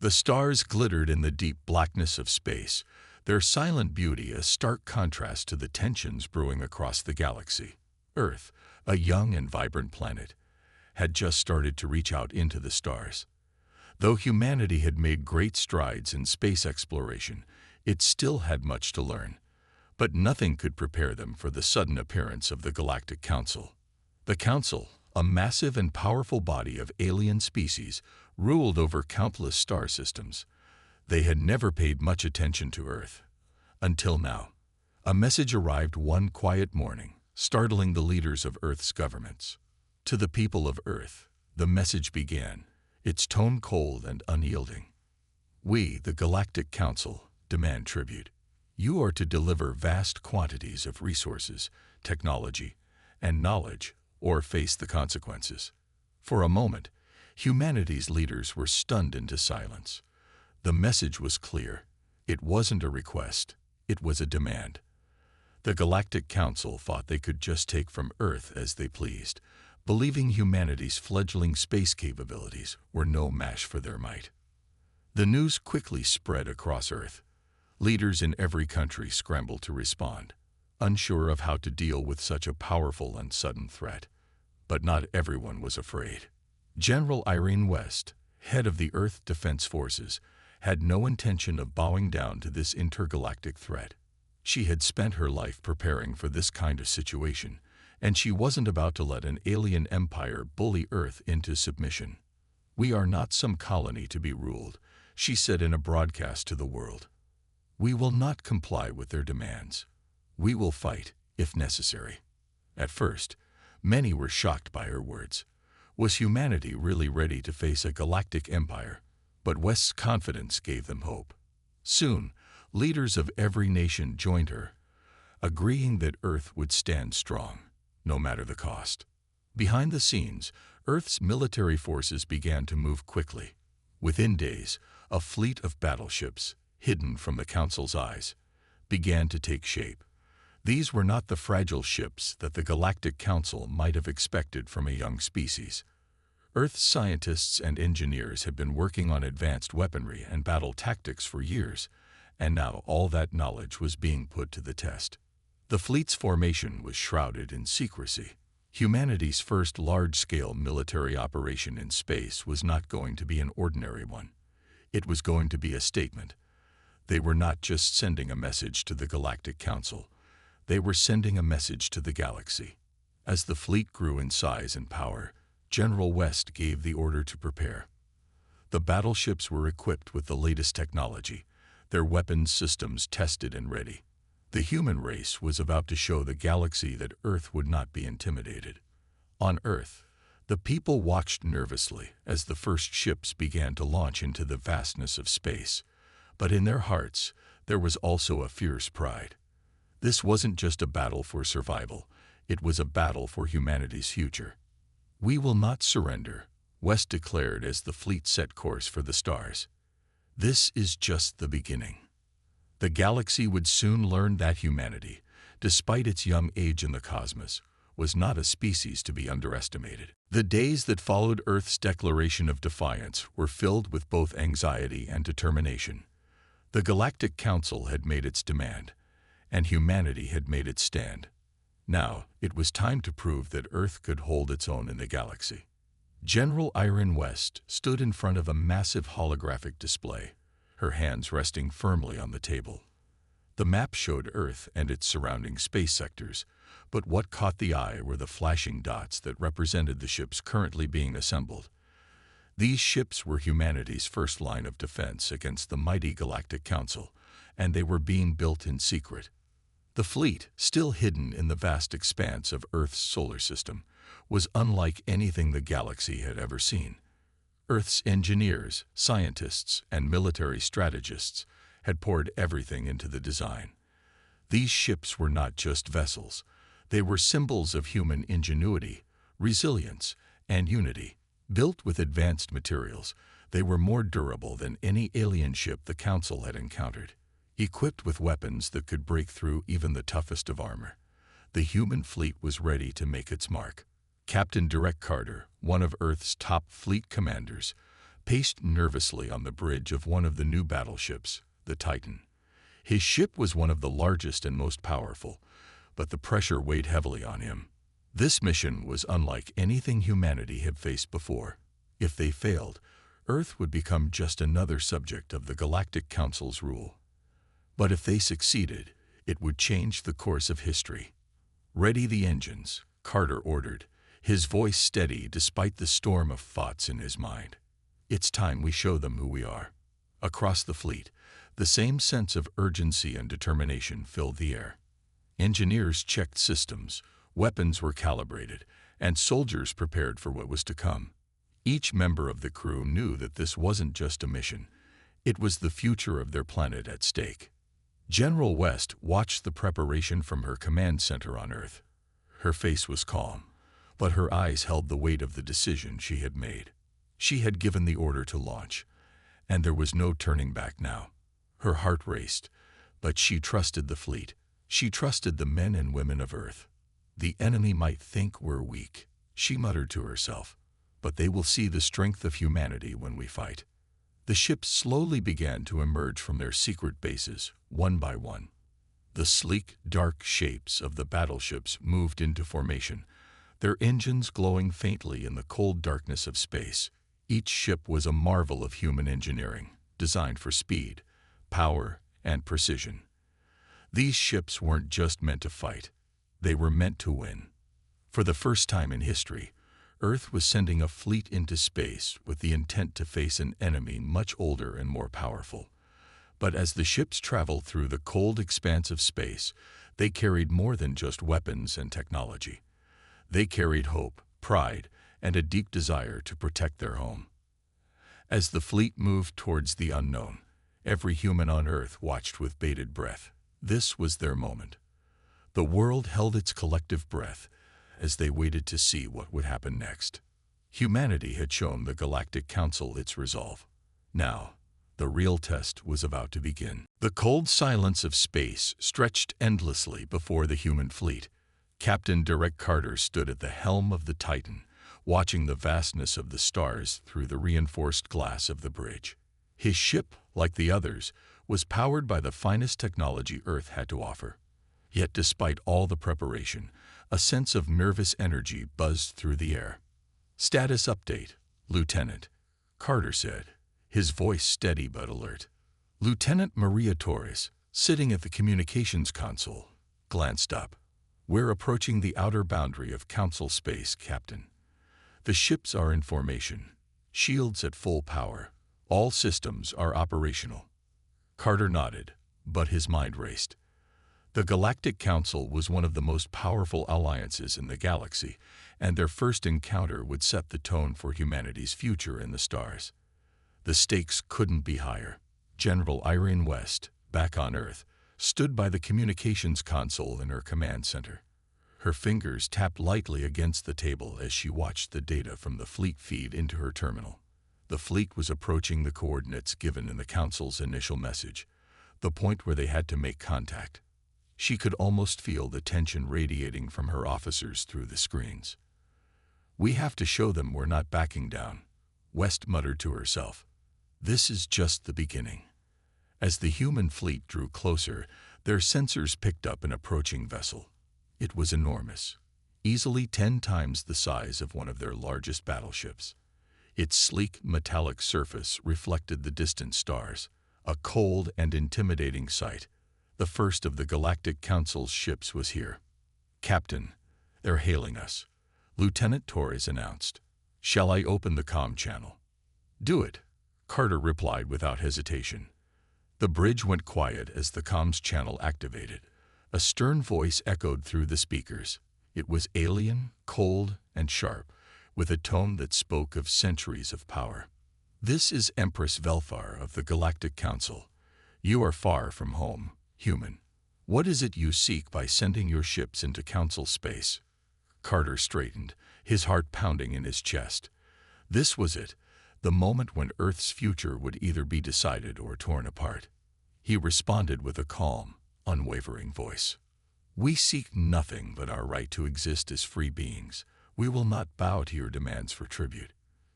The stars glittered in the deep blackness of space, their silent beauty a stark contrast to the tensions brewing across the galaxy. Earth, a young and vibrant planet, had just started to reach out into the stars. Though humanity had made great strides in space exploration, it still had much to learn. But nothing could prepare them for the sudden appearance of the Galactic Council. The Council, a massive and powerful body of alien species, ruled over countless star systems. They had never paid much attention to Earth. Until now. A message arrived one quiet morning, startling the leaders of Earth's governments. To the people of Earth, the message began, its tone cold and unyielding. We, the Galactic Council, demand tribute. You are to deliver vast quantities of resources, technology, and knowledge, or face the consequences. For a moment, humanity's leaders were stunned into silence. The message was clear. It wasn't a request. It was a demand. The Galactic Council thought they could just take from Earth as they pleased, believing humanity's fledgling space capabilities were no match for their might. The news quickly spread across Earth. Leaders in every country scrambled to respond, unsure of how to deal with such a powerful and sudden threat. But not everyone was afraid. General Irene West, head of the Earth Defense Forces, had no intention of bowing down to this intergalactic threat. She had spent her life preparing for this kind of situation, and she wasn't about to let an alien empire bully Earth into submission. "We are not some colony to be ruled," she said in a broadcast to the world. "We will not comply with their demands. We will fight, if necessary." At first, many were shocked by her words. Was humanity really ready to face a galactic empire? But West's confidence gave them hope. Soon, leaders of every nation joined her, agreeing that Earth would stand strong, no matter the cost. Behind the scenes, Earth's military forces began to move quickly. Within days, a fleet of battleships, hidden from the Council's eyes, began to take shape. These were not the fragile ships that the Galactic Council might have expected from a young species. Earth's scientists and engineers had been working on advanced weaponry and battle tactics for years, and now all that knowledge was being put to the test. The fleet's formation was shrouded in secrecy. Humanity's first large-scale military operation in space was not going to be an ordinary one. It was going to be a statement. They were not just sending a message to the Galactic Council. They were sending a message to the galaxy. As the fleet grew in size and power, General West gave the order to prepare. The battleships were equipped with the latest technology, their weapons systems tested and ready. The human race was about to show the galaxy that Earth would not be intimidated. On Earth, the people watched nervously as the first ships began to launch into the vastness of space. But in their hearts, there was also a fierce pride. This wasn't just a battle for survival, it was a battle for humanity's future. "We will not surrender," West declared as the fleet set course for the stars. This is just the beginning. The galaxy would soon learn that humanity, despite its young age in the cosmos, was not a species to be underestimated. The days that followed Earth's declaration of defiance were filled with both anxiety and determination. The Galactic Council had made its demand, and humanity had made its stand. Now, it was time to prove that Earth could hold its own in the galaxy. General Irene West stood in front of a massive holographic display, her hands resting firmly on the table. The map showed Earth and its surrounding space sectors, but what caught the eye were the flashing dots that represented the ships currently being assembled. These ships were humanity's first line of defense against the mighty Galactic Council, and they were being built in secret. The fleet, still hidden in the vast expanse of Earth's solar system, was unlike anything the galaxy had ever seen. Earth's engineers, scientists, and military strategists had poured everything into the design. These ships were not just vessels. They were symbols of human ingenuity, resilience, and unity. Built with advanced materials, they were more durable than any alien ship the Council had encountered. Equipped with weapons that could break through even the toughest of armor, the human fleet was ready to make its mark. Captain Derek Carter, one of Earth's top fleet commanders, paced nervously on the bridge of one of the new battleships, the Titan. His ship was one of the largest and most powerful, but the pressure weighed heavily on him. This mission was unlike anything humanity had faced before. If they failed, Earth would become just another subject of the Galactic Council's rule. But if they succeeded, it would change the course of history. "Ready the engines," Carter ordered, his voice steady despite the storm of thoughts in his mind. "It's time we show them who we are." Across the fleet, the same sense of urgency and determination filled the air. Engineers checked systems, weapons were calibrated, and soldiers prepared for what was to come. Each member of the crew knew that this wasn't just a mission. It was the future of their planet at stake. General West watched the preparation from her command center on Earth. Her face was calm, but her eyes held the weight of the decision she had made. She had given the order to launch, and there was no turning back now. Her heart raced, but she trusted the fleet. She trusted the men and women of Earth. "The enemy might think we're weak," she muttered to herself, "but they will see the strength of humanity when we fight." The ships slowly began to emerge from their secret bases, one by one. The sleek, dark shapes of the battleships moved into formation, their engines glowing faintly in the cold darkness of space. Each ship was a marvel of human engineering, designed for speed, power, and precision. These ships weren't just meant to fight, they were meant to win. For the first time in history, Earth was sending a fleet into space with the intent to face an enemy much older and more powerful. But as the ships traveled through the cold expanse of space, they carried more than just weapons and technology. They carried hope, pride, and a deep desire to protect their home. As the fleet moved towards the unknown, every human on Earth watched with bated breath. This was their moment. The world held its collective breath as they waited to see what would happen next. Humanity had shown the Galactic Council its resolve. Now, the real test was about to begin. The cold silence of space stretched endlessly before the human fleet. Captain Derek Carter stood at the helm of the Titan, watching the vastness of the stars through the reinforced glass of the bridge. His ship, like the others, was powered by the finest technology Earth had to offer. Yet despite all the preparation, a sense of nervous energy buzzed through the air. "Status update, Lieutenant," Carter said, his voice steady but alert. Lieutenant Maria Torres, sitting at the communications console, glanced up. "We're approaching the outer boundary of Council space, Captain. The ships are in formation, shields at full power. All systems are operational." Carter nodded, but his mind raced. The Galactic Council was one of the most powerful alliances in the galaxy, and their first encounter would set the tone for humanity's future in the stars. The stakes couldn't be higher. General Irene West, back on Earth, stood by the communications console in her command center. Her fingers tapped lightly against the table as she watched the data from the fleet feed into her terminal. The fleet was approaching the coordinates given in the Council's initial message, the point where they had to make contact. She could almost feel the tension radiating from her officers through the screens. "We have to show them we're not backing down," West muttered to herself. "This is just the beginning." As the human fleet drew closer, their sensors picked up an approaching vessel. It was enormous, easily 10 times the size of one of their largest battleships. Its sleek metallic surface reflected the distant stars, a cold and intimidating sight. The first of the Galactic Council's ships was here. "Captain, they're hailing us," Lieutenant Torres announced. "Shall I open the comm channel?" "Do it," Carter replied without hesitation. The bridge went quiet as the comms channel activated. A stern voice echoed through the speakers. It was alien, cold, and sharp, with a tone that spoke of centuries of power. "This is Empress Velfar of the Galactic Council. You are far from home, human. What is it you seek by sending your ships into Council space?" Carter straightened, his heart pounding in his chest. This was it, the moment when Earth's future would either be decided or torn apart. He responded with a calm, unwavering voice. "We seek nothing but our right to exist as free beings. We will not bow to your demands for tribute."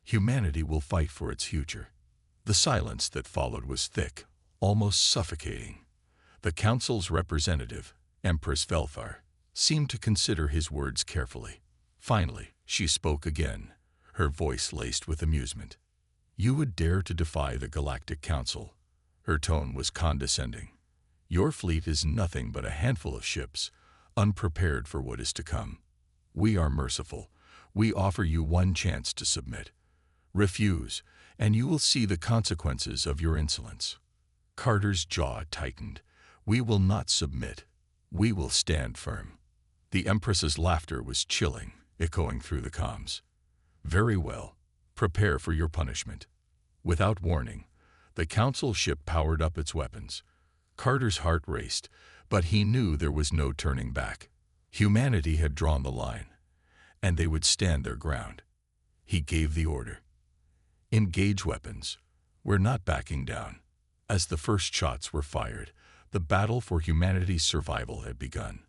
Humanity will fight for its future. The silence that followed was thick, almost suffocating. The council's representative, Empress Velthar, seemed to consider his words carefully. Finally, she spoke again, her voice laced with amusement. "You would dare to defy the Galactic Council?" Her tone was condescending. "Your fleet is nothing but a handful of ships, unprepared for what is to come. We are merciful. We offer you one chance to submit. Refuse, and you will see the consequences of your insolence." Carter's jaw tightened. "We will not submit. We will stand firm." The Empress's laughter was chilling, echoing through the comms. "Very well. Prepare for your punishment." Without warning, the Council ship powered up its weapons. Carter's heart raced, but he knew there was no turning back. Humanity had drawn the line, and they would stand their ground. He gave the order. "Engage weapons. We're not backing down." As the first shots were fired, the battle for humanity's survival had begun.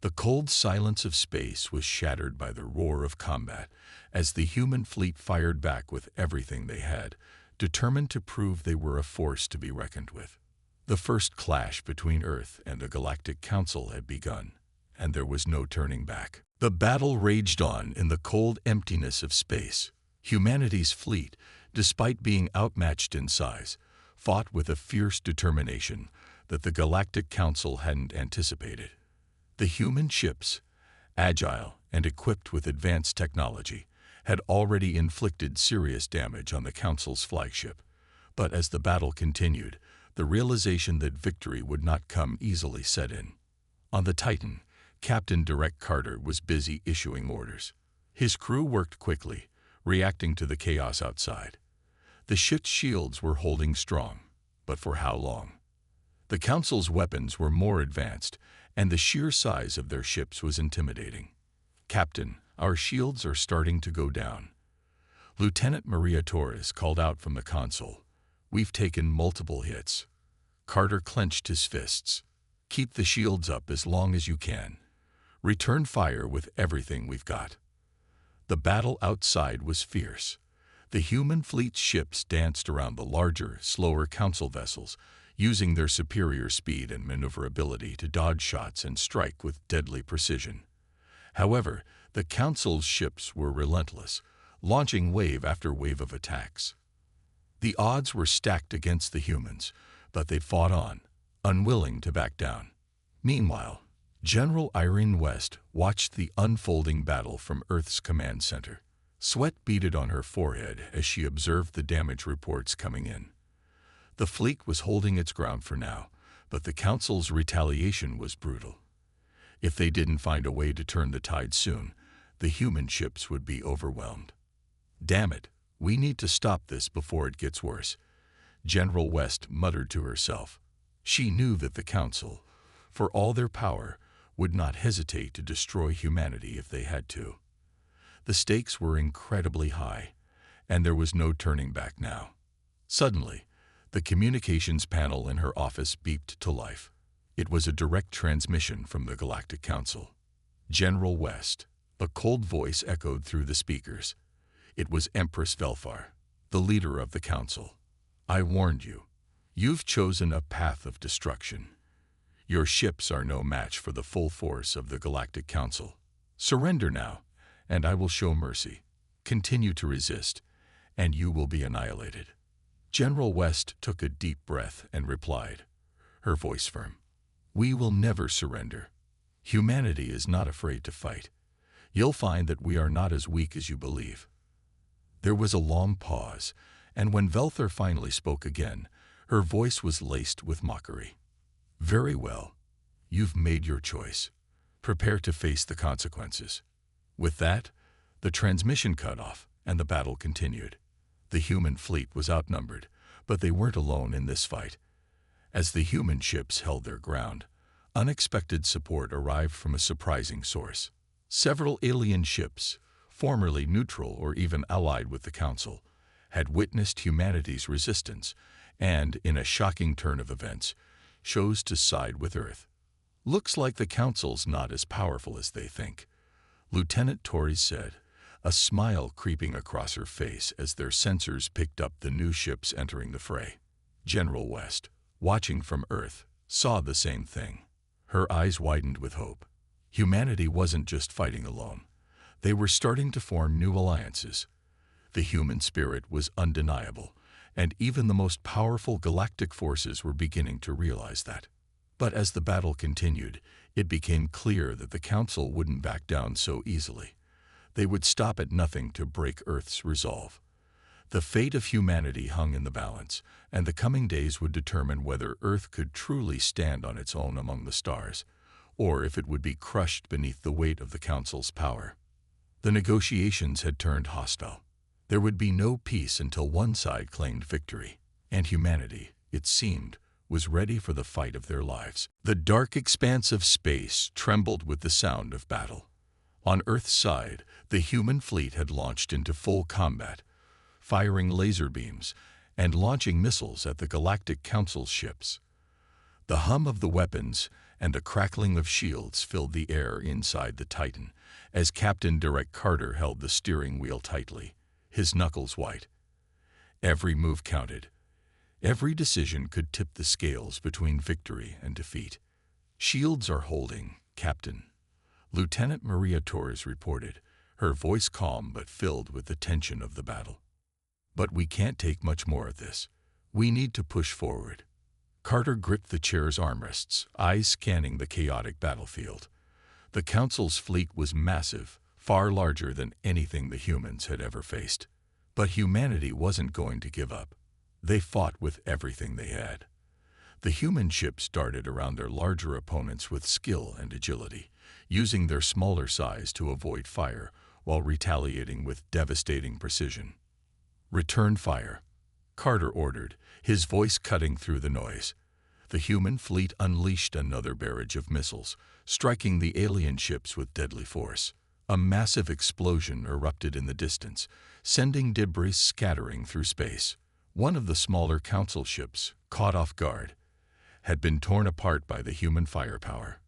The cold silence of space was shattered by the roar of combat as the human fleet fired back with everything they had, determined to prove they were a force to be reckoned with. The first clash between Earth and the Galactic Council had begun, and there was no turning back. The battle raged on in the cold emptiness of space. Humanity's fleet, despite being outmatched in size, fought with a fierce determination that the Galactic Council hadn't anticipated. The human ships, agile and equipped with advanced technology, had already inflicted serious damage on the Council's flagship. But as the battle continued, the realization that victory would not come easily set in. On the Titan, Captain Direct Carter was busy issuing orders. His crew worked quickly, reacting to the chaos outside. The ship's shields were holding strong, but for how long? The Council's weapons were more advanced, and the sheer size of their ships was intimidating. "Captain, our shields are starting to go down." Lieutenant Maria Torres called out from the console. "We've taken multiple hits." Carter clenched his fists. "Keep the shields up as long as you can. Return fire with everything we've got." The battle outside was fierce. The human fleet's ships danced around the larger, slower Council vessels, using their superior speed and maneuverability to dodge shots and strike with deadly precision. However, the Council's ships were relentless, launching wave after wave of attacks. The odds were stacked against the humans, but they fought on, unwilling to back down. Meanwhile, General Irene West watched the unfolding battle from Earth's command center. Sweat beaded on her forehead as she observed the damage reports coming in. The fleet was holding its ground for now, but the Council's retaliation was brutal. If they didn't find a way to turn the tide soon, the human ships would be overwhelmed. "Damn it, we need to stop this before it gets worse," General West muttered to herself. She knew that the Council, for all their power, would not hesitate to destroy humanity if they had to. The stakes were incredibly high, and there was no turning back now. Suddenly, the communications panel in her office beeped to life. It was a direct transmission from the Galactic Council. "General West," a cold voice echoed through the speakers. It was Empress Velthar, the leader of the Council. "I warned you. You've chosen a path of destruction. Your ships are no match for the full force of the Galactic Council. Surrender now, and I will show mercy. Continue to resist, and you will be annihilated." General West took a deep breath and replied, her voice firm. "We will never surrender. Humanity is not afraid to fight. You'll find that we are not as weak as you believe." There was a long pause, and when Velthar finally spoke again, her voice was laced with mockery. "Very well. You've made your choice. Prepare to face the consequences." With that, the transmission cut off, and the battle continued. The human fleet was outnumbered, but they weren't alone in this fight. As the human ships held their ground, unexpected support arrived from a surprising source. Several alien ships, formerly neutral or even allied with the Council, had witnessed humanity's resistance and, in a shocking turn of events, chose to side with Earth. "Looks like the Council's not as powerful as they think," Lieutenant Torres said, a smile creeping across her face as their sensors picked up the new ships entering the fray. General West, watching from Earth, saw the same thing. Her eyes widened with hope. Humanity wasn't just fighting alone. They were starting to form new alliances. The human spirit was undeniable, and even the most powerful galactic forces were beginning to realize that. But as the battle continued, it became clear that the Council wouldn't back down so easily. They would stop at nothing to break Earth's resolve. The fate of humanity hung in the balance, and the coming days would determine whether Earth could truly stand on its own among the stars, or if it would be crushed beneath the weight of the Council's power. The negotiations had turned hostile. There would be no peace until one side claimed victory, and humanity, it seemed, was ready for the fight of their lives. The dark expanse of space trembled with the sound of battle. On Earth's side, the human fleet had launched into full combat, firing laser beams and launching missiles at the Galactic Council's ships. The hum of the weapons and the crackling of shields filled the air inside the Titan as Captain Derek Carter held the steering wheel tightly, his knuckles white. Every move counted. Every decision could tip the scales between victory and defeat. "Shields are holding, Captain," Lieutenant Maria Torres reported, her voice calm but filled with the tension of the battle. "But we can't take much more of this. We need to push forward." Carter gripped the chair's armrests, eyes scanning the chaotic battlefield. The Council's fleet was massive, far larger than anything the humans had ever faced. But humanity wasn't going to give up. They fought with everything they had. The human ships darted around their larger opponents with skill and agility, using their smaller size to avoid fire while retaliating with devastating precision. "Return fire," Carter ordered, his voice cutting through the noise. The human fleet unleashed another barrage of missiles, striking the alien ships with deadly force. A massive explosion erupted in the distance, sending debris scattering through space. One of the smaller Council ships, caught off guard, had been torn apart by the human firepower.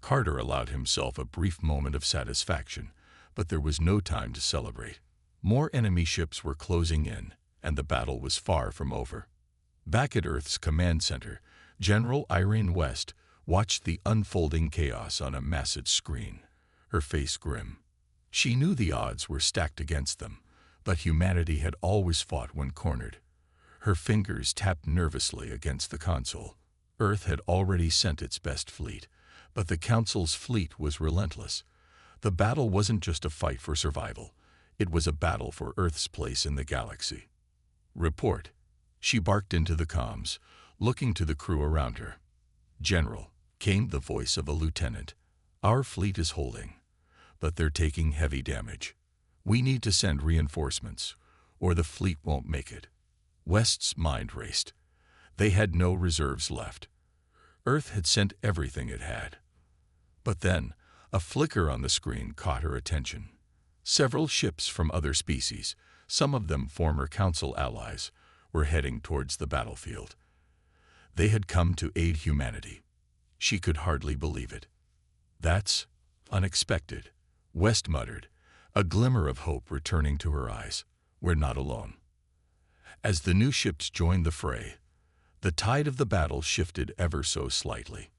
Carter allowed himself a brief moment of satisfaction, but there was no time to celebrate. More enemy ships were closing in, and the battle was far from over. Back at Earth's command center, General Irene West watched the unfolding chaos on a massive screen, her face grim. She knew the odds were stacked against them, but humanity had always fought when cornered. Her fingers tapped nervously against the console. Earth had already sent its best fleet, but the Council's fleet was relentless. The battle wasn't just a fight for survival. It was a battle for Earth's place in the galaxy. "Report," she barked into the comms, looking to the crew around her. "General," came the voice of a lieutenant, "our fleet is holding, but they're taking heavy damage. We need to send reinforcements, or the fleet won't make it." West's mind raced. They had no reserves left. Earth had sent everything it had. But then, a flicker on the screen caught her attention. Several ships from other species, some of them former Council allies, were heading towards the battlefield. They had come to aid humanity. She could hardly believe it. "That's unexpected," West muttered, a glimmer of hope returning to her eyes. "We're not alone." As the new ships joined the fray, the tide of the battle shifted ever so slightly.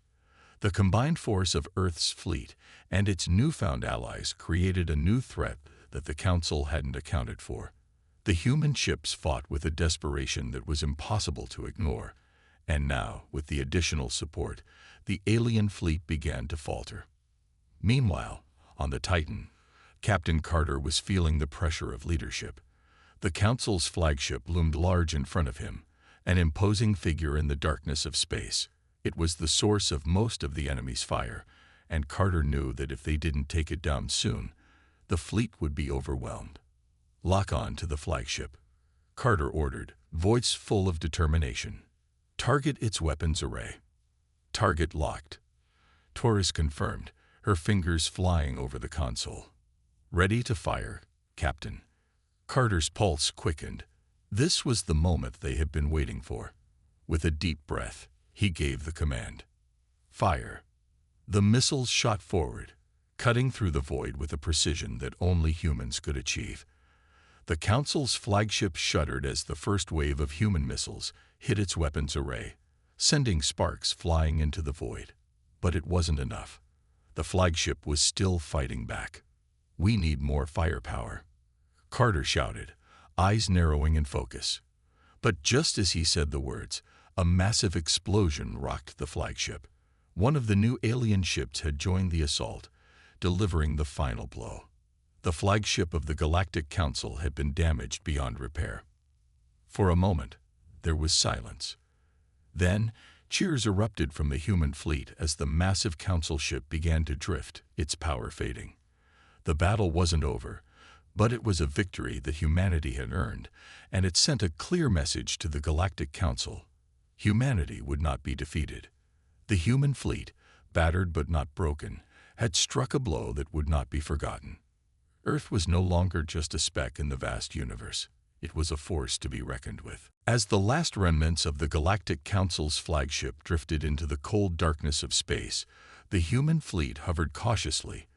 The combined force of Earth's fleet and its newfound allies created a new threat that the Council hadn't accounted for. The human ships fought with a desperation that was impossible to ignore, and now, with the additional support, the alien fleet began to falter. Meanwhile, on the Titan, Captain Carter was feeling the pressure of leadership. The Council's flagship loomed large in front of him, an imposing figure in the darkness of space. It was the source of most of the enemy's fire, and Carter knew that if they didn't take it down soon, the fleet would be overwhelmed. "Lock on to the flagship," Carter ordered, voice full of determination. "Target its weapons array." "Target locked," Torres confirmed, her fingers flying over the console. "Ready to fire, Captain." Carter's pulse quickened. This was the moment they had been waiting for. With a deep breath, he gave the command. "Fire." The missiles shot forward, cutting through the void with a precision that only humans could achieve. The Council's flagship shuddered as the first wave of human missiles hit its weapons array, sending sparks flying into the void. But it wasn't enough. The flagship was still fighting back. "We need more firepower," Carter shouted, eyes narrowing in focus. But just as he said the words, a massive explosion rocked the flagship. One of the new alien ships had joined the assault, delivering the final blow. The flagship of the Galactic Council had been damaged beyond repair. For a moment, there was silence. Then, cheers erupted from the human fleet as the massive Council ship began to drift, its power fading. The battle wasn't over, but it was a victory that humanity had earned, and it sent a clear message to the Galactic Council. Humanity would not be defeated. The human fleet, battered but not broken, had struck a blow that would not be forgotten. Earth was no longer just a speck in the vast universe. It was a force to be reckoned with. As the last remnants of the Galactic Council's flagship drifted into the cold darkness of space, the human fleet hovered cautiously,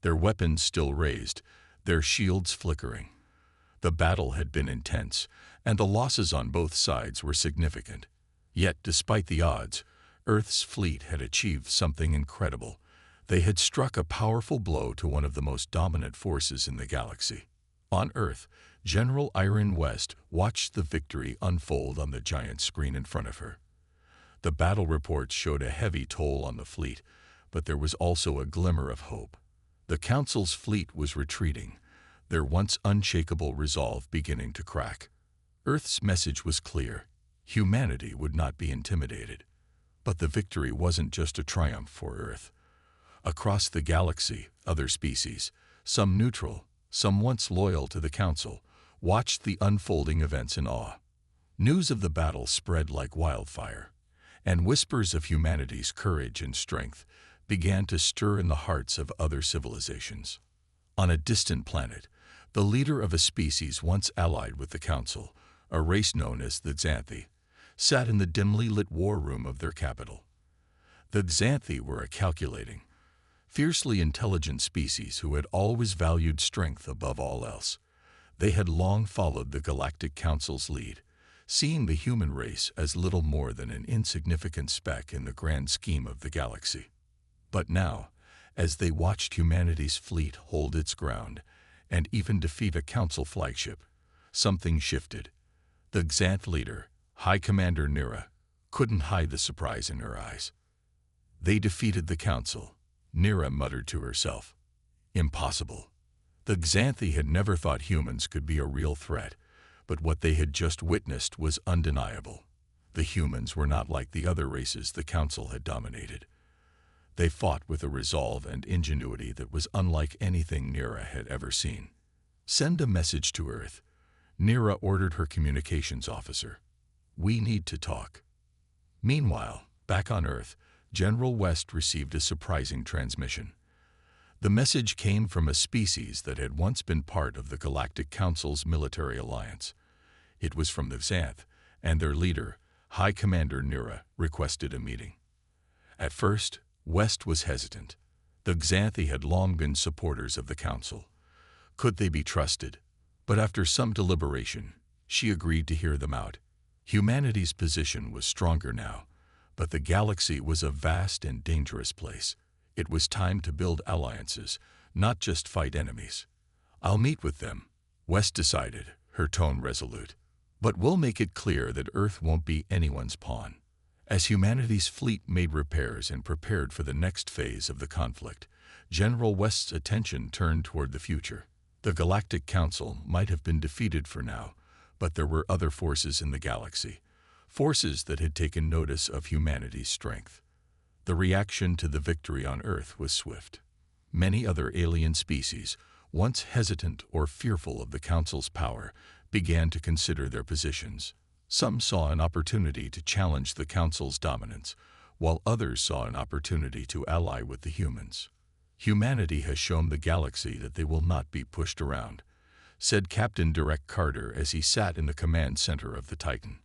their weapons still raised, their shields flickering. The battle had been intense, and the losses on both sides were significant. Yet, despite the odds, Earth's fleet had achieved something incredible. They had struck a powerful blow to one of the most dominant forces in the galaxy. On Earth, General Irene West watched the victory unfold on the giant screen in front of her. The battle reports showed a heavy toll on the fleet, but there was also a glimmer of hope. The Council's fleet was retreating, their once unshakable resolve beginning to crack. Earth's message was clear: humanity would not be intimidated. But the victory wasn't just a triumph for Earth. Across the galaxy, other species, some neutral, some once loyal to the Council, watched the unfolding events in awe. News of the battle spread like wildfire, and whispers of humanity's courage and strength began to stir in the hearts of other civilizations. On a distant planet, the leader of a species once allied with the Council, a race known as the Xanthi, sat in the dimly lit war room of their capital. The Xanthi were a calculating, fiercely intelligent species who had always valued strength above all else. They had long followed the Galactic Council's lead, seeing the human race as little more than an insignificant speck in the grand scheme of the galaxy. But now, as they watched humanity's fleet hold its ground and even defeat a Council flagship, something shifted. The Xanth leader, High Commander Nira, couldn't hide the surprise in her eyes. "They defeated the Council," Nira muttered to herself. "Impossible." The Xanthi had never thought humans could be a real threat, but what they had just witnessed was undeniable. The humans were not like the other races the Council had dominated. They fought with a resolve and ingenuity that was unlike anything Nira had ever seen. "Send a message to Earth," Nira ordered her communications officer. "We need to talk." Meanwhile, back on Earth, General West received a surprising transmission. The message came from a species that had once been part of the Galactic Council's military alliance. It was from the Xanth, and their leader, High Commander Nira, requested a meeting. At first, West was hesitant. The Xanthi had long been supporters of the Council. Could they be trusted? But after some deliberation, she agreed to hear them out. Humanity's position was stronger now, but the galaxy was a vast and dangerous place. It was time to build alliances, not just fight enemies. "I'll meet with them," West decided, her tone resolute. "But we'll make it clear that Earth won't be anyone's pawn." As humanity's fleet made repairs and prepared for the next phase of the conflict, General West's attention turned toward the future. The Galactic Council might have been defeated for now, but there were other forces in the galaxy, forces that had taken notice of humanity's strength. The reaction to the victory on Earth was swift. Many other alien species, once hesitant or fearful of the Council's power, began to consider their positions. Some saw an opportunity to challenge the Council's dominance, while others saw an opportunity to ally with the humans. "Humanity has shown the galaxy that they will not be pushed around," said Captain Direct Carter as he sat in the command center of the Titan.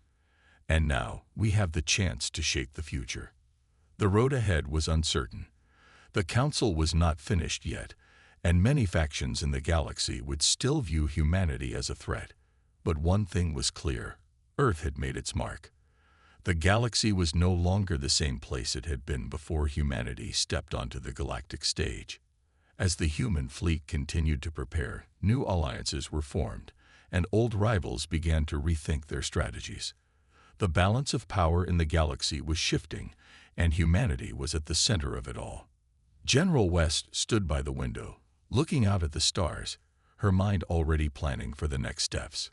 "And now we have the chance to shape the future." The road ahead was uncertain. The Council was not finished yet, and many factions in the galaxy would still view humanity as a threat. But one thing was clear: Earth had made its mark. The galaxy was no longer the same place it had been before humanity stepped onto the galactic stage. As the human fleet continued to prepare, new alliances were formed, and old rivals began to rethink their strategies. The balance of power in the galaxy was shifting, and humanity was at the center of it all. General West stood by the window, looking out at the stars, her mind already planning for the next steps.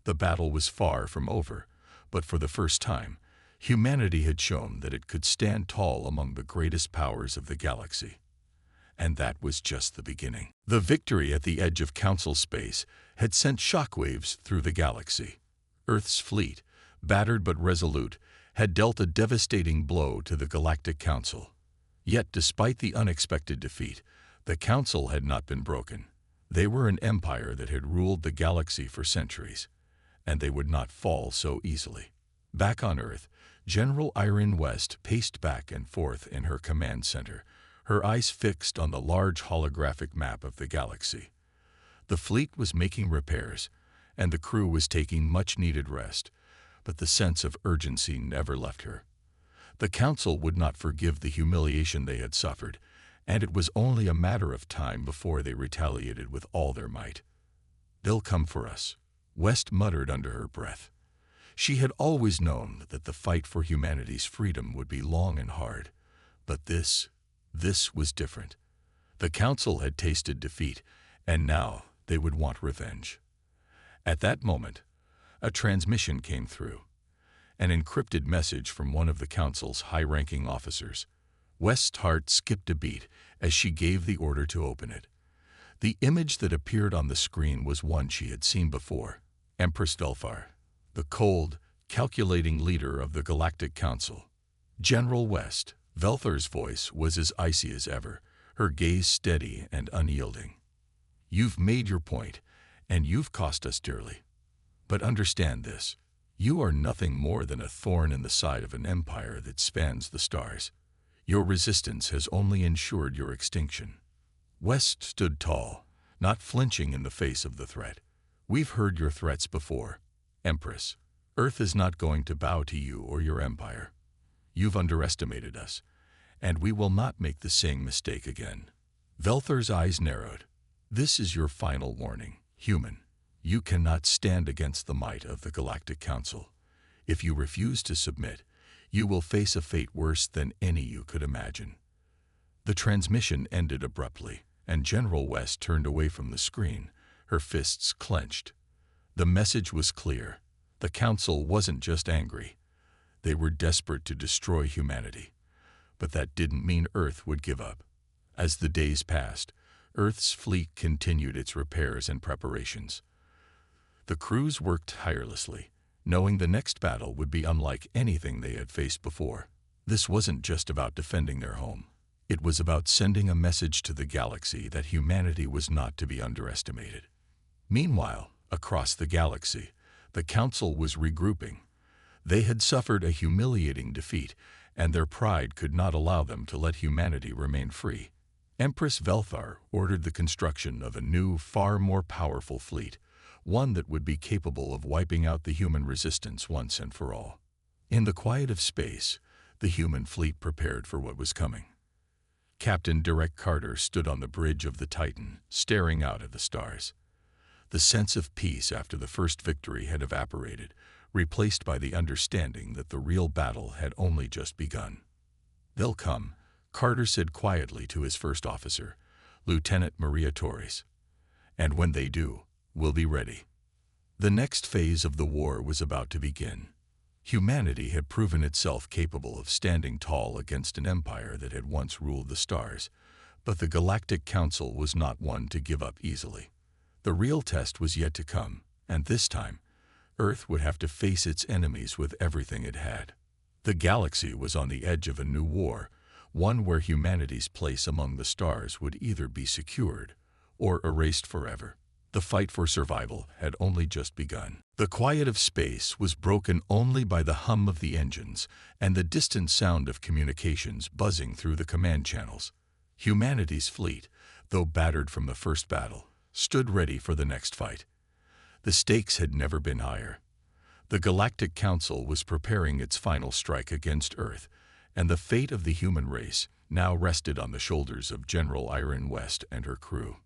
The battle was far from over, but for the first time, humanity had shown that it could stand tall among the greatest powers of the galaxy. And that was just the beginning. The victory at the edge of Council space had sent shockwaves through the galaxy. Earth's fleet, battered but resolute, had dealt a devastating blow to the Galactic Council. Yet, despite the unexpected defeat, the Council had not been broken. They were an empire that had ruled the galaxy for centuries, and they would not fall so easily. Back on Earth, General Irene West paced back and forth in her command center, her eyes fixed on the large holographic map of the galaxy. The fleet was making repairs, and the crew was taking much-needed rest, but the sense of urgency never left her. The Council would not forgive the humiliation they had suffered, and it was only a matter of time before they retaliated with all their might. "They'll come for us," West muttered under her breath. She had always known that the fight for humanity's freedom would be long and hard, but this was different. The Council had tasted defeat, and now they would want revenge. At that moment, a transmission came through, an encrypted message from one of the Council's high-ranking officers. West's heart skipped a beat as she gave the order to open it. The image that appeared on the screen was one she had seen before: Empress Velthar, the cold, calculating leader of the Galactic Council. "General West." Velthar's voice was as icy as ever, her gaze steady and unyielding. "You've made your point, and you've cost us dearly. But understand this: you are nothing more than a thorn in the side of an empire that spans the stars. Your resistance has only ensured your extinction." West stood tall, not flinching in the face of the threat. "We've heard your threats before, Empress. Earth is not going to bow to you or your empire. You've underestimated us, and we will not make the same mistake again." Velthar's eyes narrowed. "This is your final warning, human. You cannot stand against the might of the Galactic Council. If you refuse to submit, you will face a fate worse than any you could imagine." The transmission ended abruptly, and General West turned away from the screen, her fists clenched. The message was clear. The Council wasn't just angry. They were desperate to destroy humanity. But that didn't mean Earth would give up. As the days passed, Earth's fleet continued its repairs and preparations. The crews worked tirelessly, knowing the next battle would be unlike anything they had faced before. This wasn't just about defending their home. It was about sending a message to the galaxy that humanity was not to be underestimated. Meanwhile, across the galaxy, the Council was regrouping. They had suffered a humiliating defeat, and their pride could not allow them to let humanity remain free. Empress Velthar ordered the construction of a new, far more powerful fleet, one that would be capable of wiping out the human resistance once and for all. In the quiet of space, the human fleet prepared for what was coming. Captain Derek Carter stood on the bridge of the Titan, staring out at the stars. The sense of peace after the first victory had evaporated, replaced by the understanding that the real battle had only just begun. "They'll come," Carter said quietly to his first officer, Lieutenant Maria Torres. "And when they do, we'll be ready." The next phase of the war was about to begin. Humanity had proven itself capable of standing tall against an empire that had once ruled the stars, but the Galactic Council was not one to give up easily. The real test was yet to come, and this time, Earth would have to face its enemies with everything it had. The galaxy was on the edge of a new war, one where humanity's place among the stars would either be secured or erased forever. The fight for survival had only just begun. The quiet of space was broken only by the hum of the engines and the distant sound of communications buzzing through the command channels. Humanity's fleet, though battered from the first battle, stood ready for the next fight. The stakes had never been higher. The Galactic Council was preparing its final strike against Earth, and the fate of the human race now rested on the shoulders of General Iron West and her crew.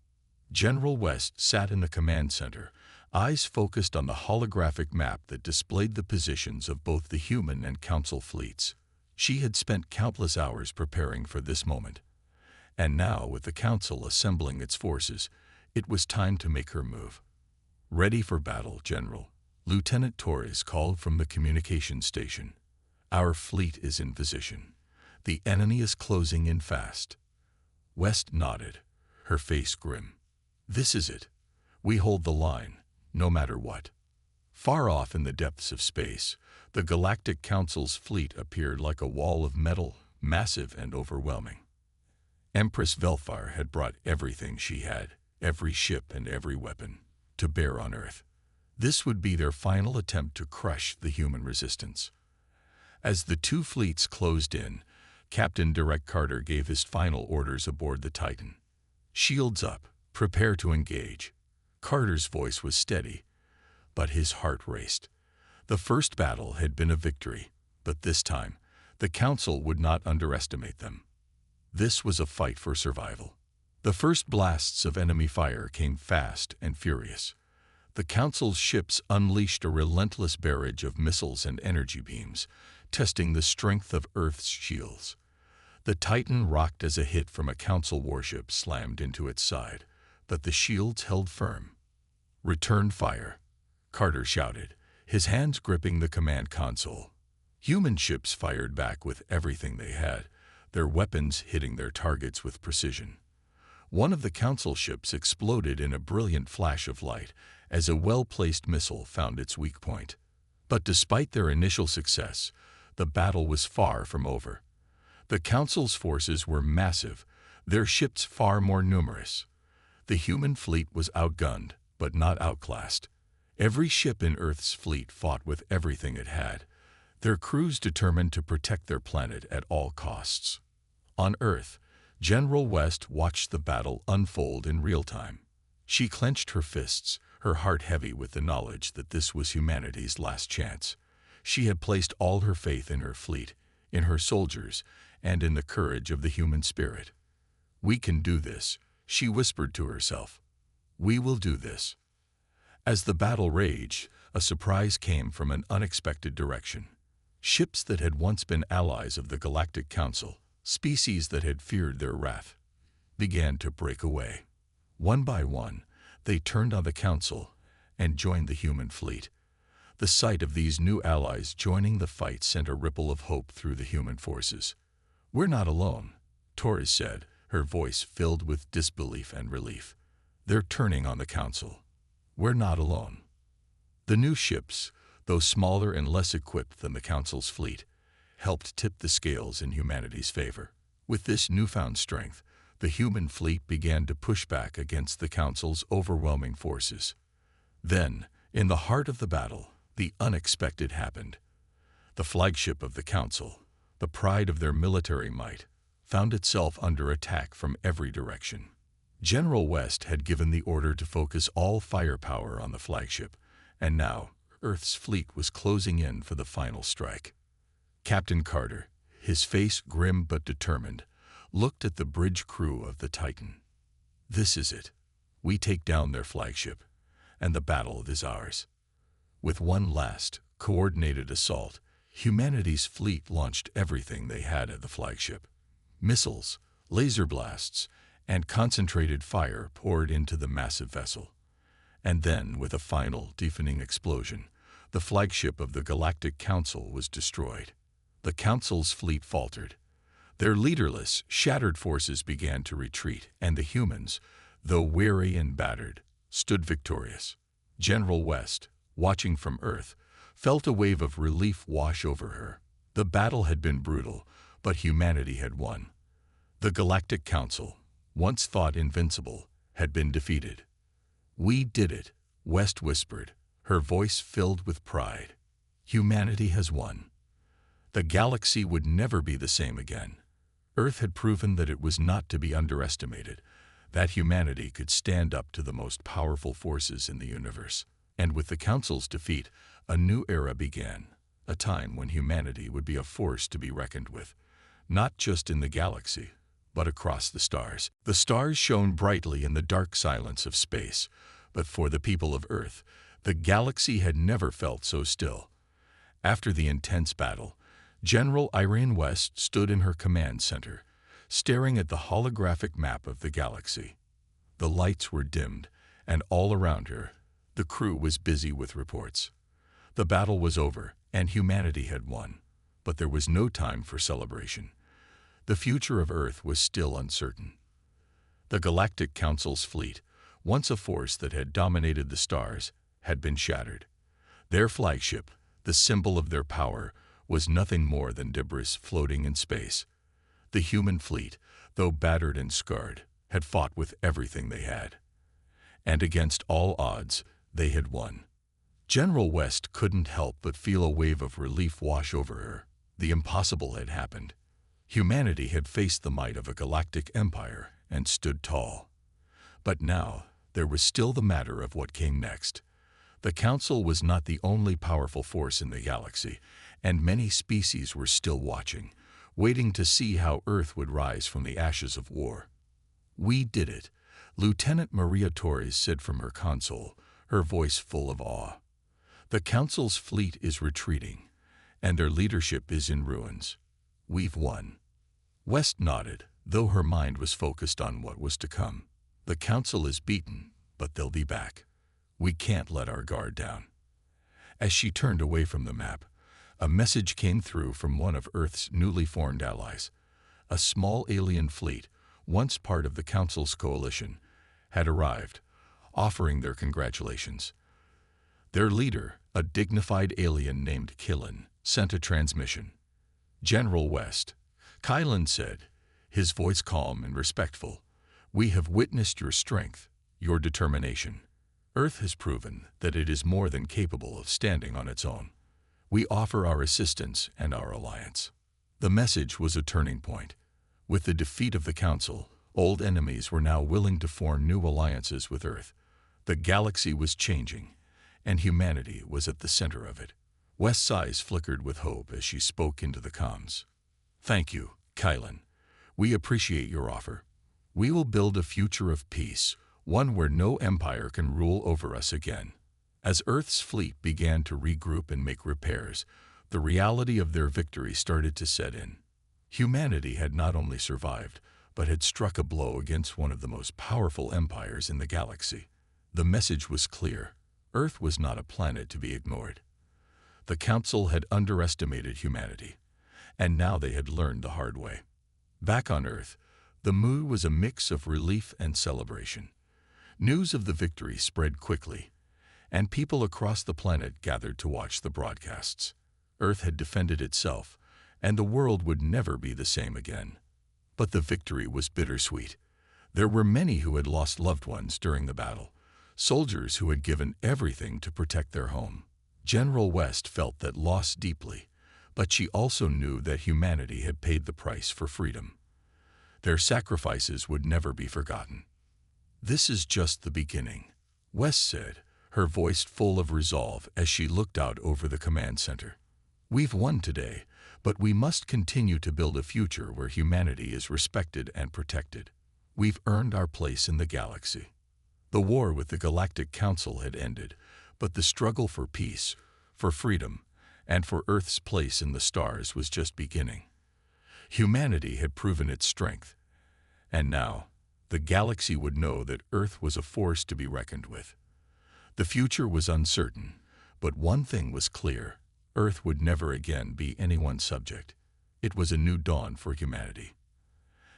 General West sat in the command center, eyes focused on the holographic map that displayed the positions of both the human and Council fleets. She had spent countless hours preparing for this moment. And now, with the Council assembling its forces, it was time to make her move. "Ready for battle, General," Lieutenant Torres called from the communication station. "Our fleet is in position. The enemy is closing in fast." West nodded, her face grim. "This is it. We hold the line, no matter what." Far off in the depths of space, the Galactic Council's fleet appeared like a wall of metal, massive and overwhelming. Empress Velfar had brought everything she had, every ship and every weapon, to bear on Earth. This would be their final attempt to crush the human resistance. As the two fleets closed in, Captain Direct Carter gave his final orders aboard the Titan. "Shields up, prepare to engage." Carter's voice was steady, but his heart raced. The first battle had been a victory, but this time, the Council would not underestimate them. This was a fight for survival. The first blasts of enemy fire came fast and furious. The Council's ships unleashed a relentless barrage of missiles and energy beams, testing the strength of Earth's shields. The Titan rocked as a hit from a Council warship slammed into its side, but the shields held firm. "Return fire," Carter shouted, his hands gripping the command console. Human ships fired back with everything they had, their weapons hitting their targets with precision. One of the Council ships exploded in a brilliant flash of light as a well-placed missile found its weak point. But despite their initial success, the battle was far from over. The Council's forces were massive, their ships far more numerous. The human fleet was outgunned, but not outclassed. Every ship in Earth's fleet fought with everything it had, their crews determined to protect their planet at all costs. On Earth, General West watched the battle unfold in real time. She clenched her fists, her heart heavy with the knowledge that this was humanity's last chance. She had placed all her faith in her fleet, in her soldiers, and in the courage of the human spirit. "We can do this," she whispered to herself. "We will do this." As the battle raged, a surprise came from an unexpected direction. Ships that had once been allies of the Galactic Council, species that had feared their wrath, began to break away. One by one, they turned on the Council and joined the human fleet. The sight of these new allies joining the fight sent a ripple of hope through the human forces. "We're not alone," Torres said, her voice filled with disbelief and relief. "They're turning on the Council. We're not alone." The new ships, though smaller and less equipped than the Council's fleet, helped tip the scales in humanity's favor. With this newfound strength, the human fleet began to push back against the Council's overwhelming forces. Then, in the heart of the battle, the unexpected happened. The flagship of the Council, the pride of their military might, found itself under attack from every direction. General West had given the order to focus all firepower on the flagship, and now Earth's fleet was closing in for the final strike. Captain Carter, his face grim but determined, looked at the bridge crew of the Titan. "This is it. We take down their flagship, and the battle is ours." With one last, coordinated assault, humanity's fleet launched everything they had at the flagship. Missiles, laser blasts, and concentrated fire poured into the massive vessel. And then, with a final, deafening explosion, the flagship of the Galactic Council was destroyed. The Council's fleet faltered. Their leaderless, shattered forces began to retreat, and the humans, though weary and battered, stood victorious. General West, watching from Earth, felt a wave of relief wash over her. The battle had been brutal, but humanity had won. The Galactic Council, once thought invincible, had been defeated. "We did it," West whispered, her voice filled with pride. "Humanity has won. The galaxy would never be the same again." Earth had proven that it was not to be underestimated, that humanity could stand up to the most powerful forces in the universe. And with the Council's defeat, a new era began, a time when humanity would be a force to be reckoned with, not just in the galaxy, but across the stars. The stars shone brightly in the dark silence of space, but for the people of Earth, the galaxy had never felt so still. After the intense battle, General Irene West stood in her command center, staring at the holographic map of the galaxy. The lights were dimmed, and all around her, the crew was busy with reports. The battle was over, and humanity had won, but there was no time for celebration. The future of Earth was still uncertain. The Galactic Council's fleet, once a force that had dominated the stars, had been shattered. Their flagship, the symbol of their power, was nothing more than debris floating in space. The human fleet, though battered and scarred, had fought with everything they had. And against all odds, they had won. General West couldn't help but feel a wave of relief wash over her. The impossible had happened. Humanity had faced the might of a galactic empire and stood tall. But now, there was still the matter of what came next. The Council was not the only powerful force in the galaxy, and many species were still watching, waiting to see how Earth would rise from the ashes of war. "We did it," Lieutenant Maria Torres said from her console, her voice full of awe. "The Council's fleet is retreating, and their leadership is in ruins. We've won." West nodded, though her mind was focused on what was to come. "The Council is beaten, but they'll be back. We can't let our guard down." As she turned away from the map, a message came through from one of Earth's newly formed allies. A small alien fleet, once part of the Council's coalition, had arrived, offering their congratulations. Their leader, a dignified alien named Killen, sent a transmission. "General West," Kylan said, his voice calm and respectful, "we have witnessed your strength, your determination. Earth has proven that it is more than capable of standing on its own. We offer our assistance and our alliance." The message was a turning point. With the defeat of the Council, old enemies were now willing to form new alliances with Earth. The galaxy was changing, and humanity was at the center of it. West's eyes flickered with hope as she spoke into the comms. "Thank you, Kylan. We appreciate your offer. We will build a future of peace, one where no empire can rule over us again." As Earth's fleet began to regroup and make repairs, the reality of their victory started to set in. Humanity had not only survived, but had struck a blow against one of the most powerful empires in the galaxy. The message was clear. Earth was not a planet to be ignored. The Council had underestimated humanity, and now they had learned the hard way. Back on Earth, the mood was a mix of relief and celebration. News of the victory spread quickly, and people across the planet gathered to watch the broadcasts. Earth had defended itself, and the world would never be the same again. But the victory was bittersweet. There were many who had lost loved ones during the battle, soldiers who had given everything to protect their home. General West felt that loss deeply, but she also knew that humanity had paid the price for freedom. Their sacrifices would never be forgotten. "This is just the beginning," West said, her voice full of resolve as she looked out over the command center. "We've won today, but we must continue to build a future where humanity is respected and protected. We've earned our place in the galaxy." The war with the Galactic Council had ended, but the struggle for peace, for freedom, and for Earth's place in the stars was just beginning. Humanity had proven its strength, and now the galaxy would know that Earth was a force to be reckoned with. The future was uncertain, but one thing was clear: Earth would never again be anyone's subject. It was a new dawn for humanity,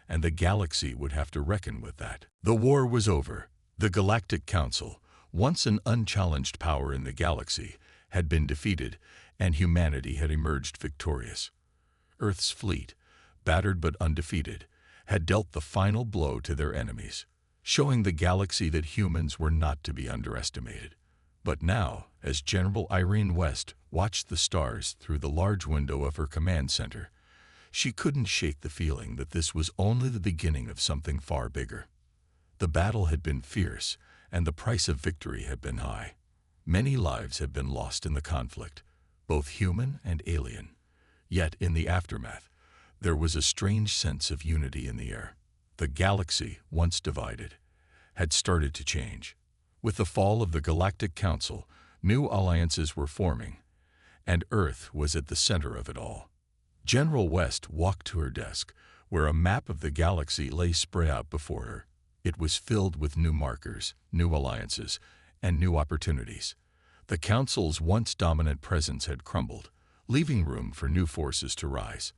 and the galaxy would have to reckon with that. The war was over. The Galactic Council, once an unchallenged power in the galaxy, had been defeated, and humanity had emerged victorious. Earth's fleet, battered but undefeated, had dealt the final blow to their enemies, showing the galaxy that humans were not to be underestimated. But now, as General Irene West watched the stars through the large window of her command center, She couldn't shake the feeling that this was only the beginning of something far bigger. The battle had been fierce, and the price of victory had been high. Many lives had been lost in the conflict, both human and alien. Yet, in the aftermath, there was a strange sense of unity in the air. The galaxy, once divided, had started to change. With the fall of the Galactic Council, new alliances were forming, and Earth was at the center of it all. General West walked to her desk, where a map of the galaxy lay spread out before her. It was filled with new markers, new alliances, and new opportunities. The Council's once dominant presence had crumbled, leaving room for new forces to rise,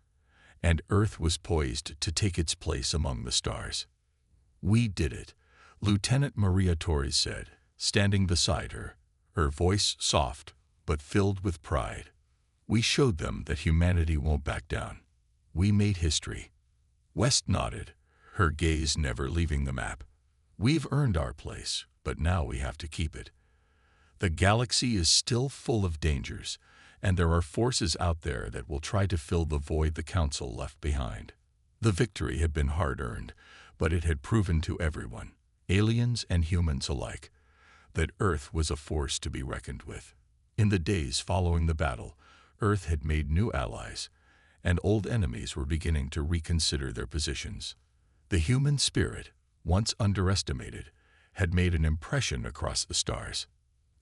and Earth was poised to take its place among the stars. "We did it," Lieutenant Maria Torres said, standing beside her, her voice soft but filled with pride. "We showed them that humanity won't back down. We made history." West nodded, her gaze never leaving the map. "We've earned our place, but now we have to keep it. The galaxy is still full of dangers, and there are forces out there that will try to fill the void the Council left behind." The victory had been hard-earned, but it had proven to everyone, aliens and humans alike, that Earth was a force to be reckoned with. In the days following the battle, Earth had made new allies, and old enemies were beginning to reconsider their positions. The human spirit, once underestimated, had made an impression across the stars.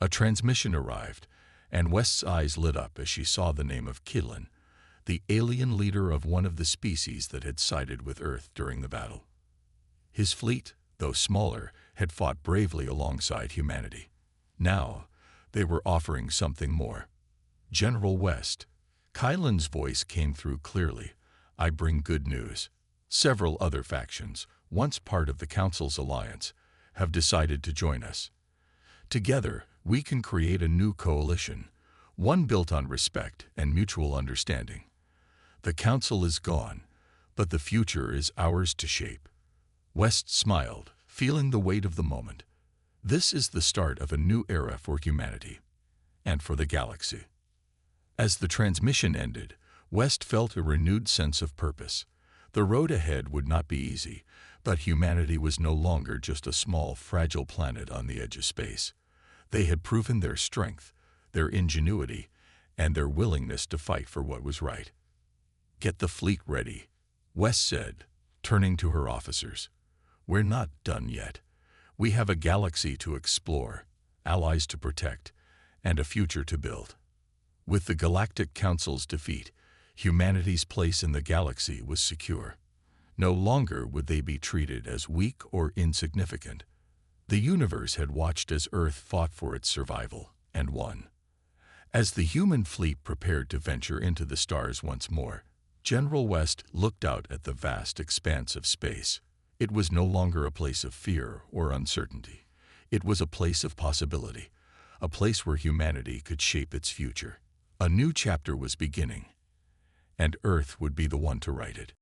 A transmission arrived, and West's eyes lit up as she saw the name of Kidlin, the alien leader of one of the species that had sided with Earth during the battle. His fleet, though smaller, had fought bravely alongside humanity. Now, they were offering something more. "General West," Kylan's voice came through clearly, "I bring good news. Several other factions, once part of the Council's alliance, have decided to join us. Together, we can create a new coalition, one built on respect and mutual understanding. The Council is gone, but the future is ours to shape." West smiled, feeling the weight of the moment. This is the start of a new era for humanity, and for the galaxy. As the transmission ended, West felt a renewed sense of purpose. The road ahead would not be easy, but humanity was no longer just a small, fragile planet on the edge of space. They had proven their strength, their ingenuity, and their willingness to fight for what was right. "Get the fleet ready," West said, turning to her officers. "We're not done yet. We have a galaxy to explore, allies to protect, and a future to build." With the Galactic Council's defeat, humanity's place in the galaxy was secure. No longer would they be treated as weak or insignificant. The universe had watched as Earth fought for its survival, and won. As the human fleet prepared to venture into the stars once more, General West looked out at the vast expanse of space. It was no longer a place of fear or uncertainty. It was a place of possibility, a place where humanity could shape its future. A new chapter was beginning, and Earth would be the one to write it.